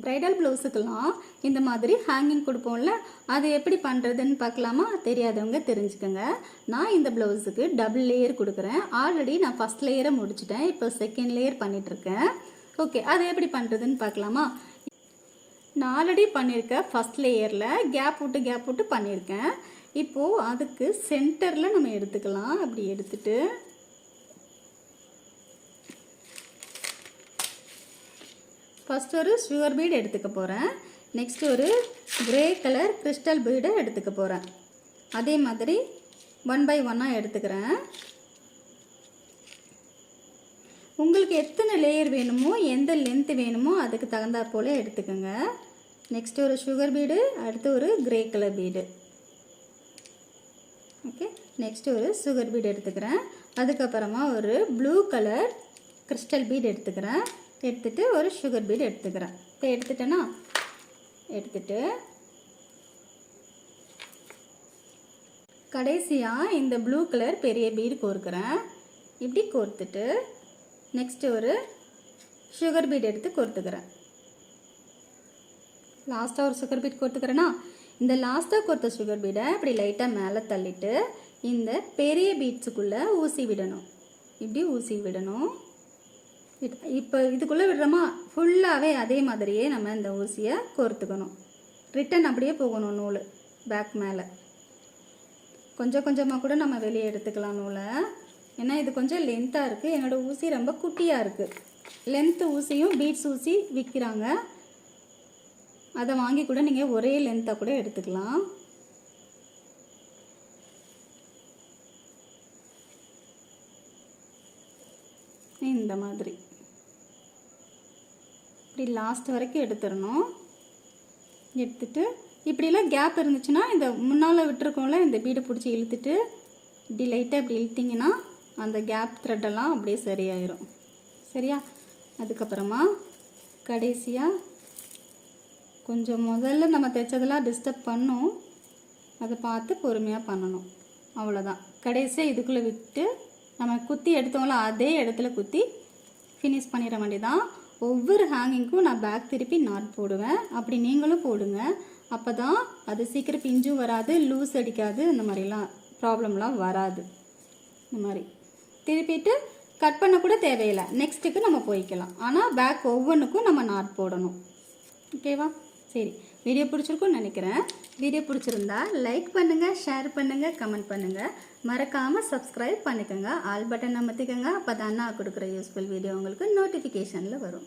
Bridal ப்ளவுஸுக்கெல்லாம் இந்த மாதிரி hanging கொடுப்போம்ல, அது எப்படி பண்ணுறதுன்னு பார்க்கலாமா? தெரியாதவங்க தெரிஞ்சுக்கோங்க. நான் இந்த ப்ளவுஸுக்கு டபுள் லேயர் கொடுக்குறேன். ஆல்ரெடி நான் ஃபஸ்ட் லேயரை முடிச்சிட்டேன். இப்போ செகண்ட் லேயர் பண்ணிகிட்ருக்கேன். ஓகே, அது எப்படி பண்ணுறதுன்னு பார்க்கலாமா? நான் ஆல்ரெடி பண்ணியிருக்கேன். ஃபஸ்ட் லேயரில் கேப் விட்டு பண்ணியிருக்கேன். இப்போது அதுக்கு சென்டரில் நம்ம எடுத்துக்கலாம். அப்படி எடுத்துட்டு ஃபஸ்ட் ஒரு சுகர் பீட் எடுத்துக்க போகிறேன். நெக்ஸ்ட் ஒரு கிரே கலர் கிறிஸ்டல் பீடை எடுத்துக்க போகிறேன். அதே மாதிரி 1 by 1 எடுத்துக்கிறேன். உங்களுக்கு எத்தனை லேயர் வேணுமோ, எந்த லென்த் வேணுமோ அதுக்கு தகுந்தா போல் எடுத்துக்கோங்க. நெக்ஸ்ட் ஒரு சுகர் பீடு, அடுத்து ஒரு grey colour bead. Okay, next ஒரு சுகர் பீடு எடுத்துக்கிறேன். அதுக்கப்புறமா ஒரு ப்ளூ கலர் கிறிஸ்டல் பீடு எடுத்துக்கிறேன். எடுத்துட்டு ஒரு சுகர் பீடு எடுத்துக்கிறேன். இப்போ எடுத்துட்டேன்னா எடுத்துட்டு கடைசியாக இந்த ப்ளூ கலர் பெரிய பீடு கோர்க்கிறேன். இப்படி கோர்த்துட்டு நெக்ஸ்ட் ஒரு சுகர் பீடு எடுத்து கோர்த்துக்கிறேன். லாஸ்ட்டாக ஒரு சுகர் பீட் கோர்த்துக்கிறேன்னா, இந்த லாஸ்ட்டாக கோர்த்த சுகர் பீடை இப்படி லைட்டாக மேலே தள்ளிட்டு இந்த பெரிய பீட்ஸுக்குள்ளே ஊசி விடணும். இப்படி ஊசி விடணும். இப்போ இதுக்குள்ளே விடுறோமா, ஃபுல்லாகவே அதே மாதிரியே நம்ம இந்த ஊசியை கோர்த்துக்கணும். ரிட்டன் அப்படியே போகணும் நூல் பேக் மேலே. கொஞ்சம் கொஞ்சமாக கூட நம்ம வெளியே எடுத்துக்கலாம் நூலை. ஏன்னா இது கொஞ்சம் லென்த்தாக இருக்குது. என்னோடய ஊசி ரொம்ப குட்டியாக இருக்குது. லென்த்து ஊசியும் பீட்ஸ் ஊசி விற்கிறாங்க. அதை வாங்கி கூட நீங்கள் ஒரே லென்த்தாக கூட எடுத்துக்கலாம். இந்த மாதிரி இப்படி லாஸ்ட் வரைக்கும் எடுத்துடணும். எடுத்துட்டு இப்படிலாம் கேப் இருந்துச்சுன்னா இந்த முன்னால் விட்டுருக்கோம்ல, இந்த பீடை பிடிச்சி இழுத்துட்டு இப்படி லைட்டாக இப்படி இழுத்திங்கன்னா அந்த கேப் த்ரெட்டெல்லாம் அப்படியே சரியாயிரும். சரியா? அதுக்கப்புறமா கடைசியாக கொஞ்சம் முதல்ல நம்ம தைச்சதெல்லாம் டிஸ்டர்ப் பண்ணும், அதை பார்த்து பொறுமையாக பண்ணணும். அவ்வளோதான். கடைசியாக இதுக்குள்ளே விட்டு நம்ம குத்தி எடுத்தோம்ல, அதே இடத்துல குத்தி ஃபினிஷ் பண்ணிட வேண்டியதான். ஒவ்வொரு ஹேங்கிங்க்கும் நான் பேக் திருப்பி நாட் போடுவேன். அப்படி நீங்களும் போடுங்க. அப்போ தான் அது சீக்கிரம் பிஞ்சும் வராது, லூஸ் அடிக்காது, இந்த மாதிரிலாம் ப்ராப்ளம்லாம் வராது. இந்த மாதிரி திருப்பிட்டு கட் பண்ண கூட தேவையில்லை. நெக்ஸ்ட்டுக்கு நம்ம போய்க்கலாம். ஆனால் பேக் ஒவ்வொன்றுக்கும் நம்ம நாட் போடணும். ஓகேவா? சரி, வீடியோ பிடிச்சிருக்குன்னு நினைக்கிறேன். வீடியோ பிடிச்சிருந்தா லைக் பண்ணுங்கள், ஷேர் பண்ணுங்கள், கமெண்ட் பண்ணுங்கள். மறக்காமல் சப்ஸ்கிரைப் பண்ணிக்கோங்க. ஆல் பட்டன் அமர்த்திக்கோங்க. அப்போ தான் நான் கொடுக்குற யூஸ்ஃபுல் வீடியோ உங்களுக்கு நோட்டிஃபிகேஷனில் வரும்.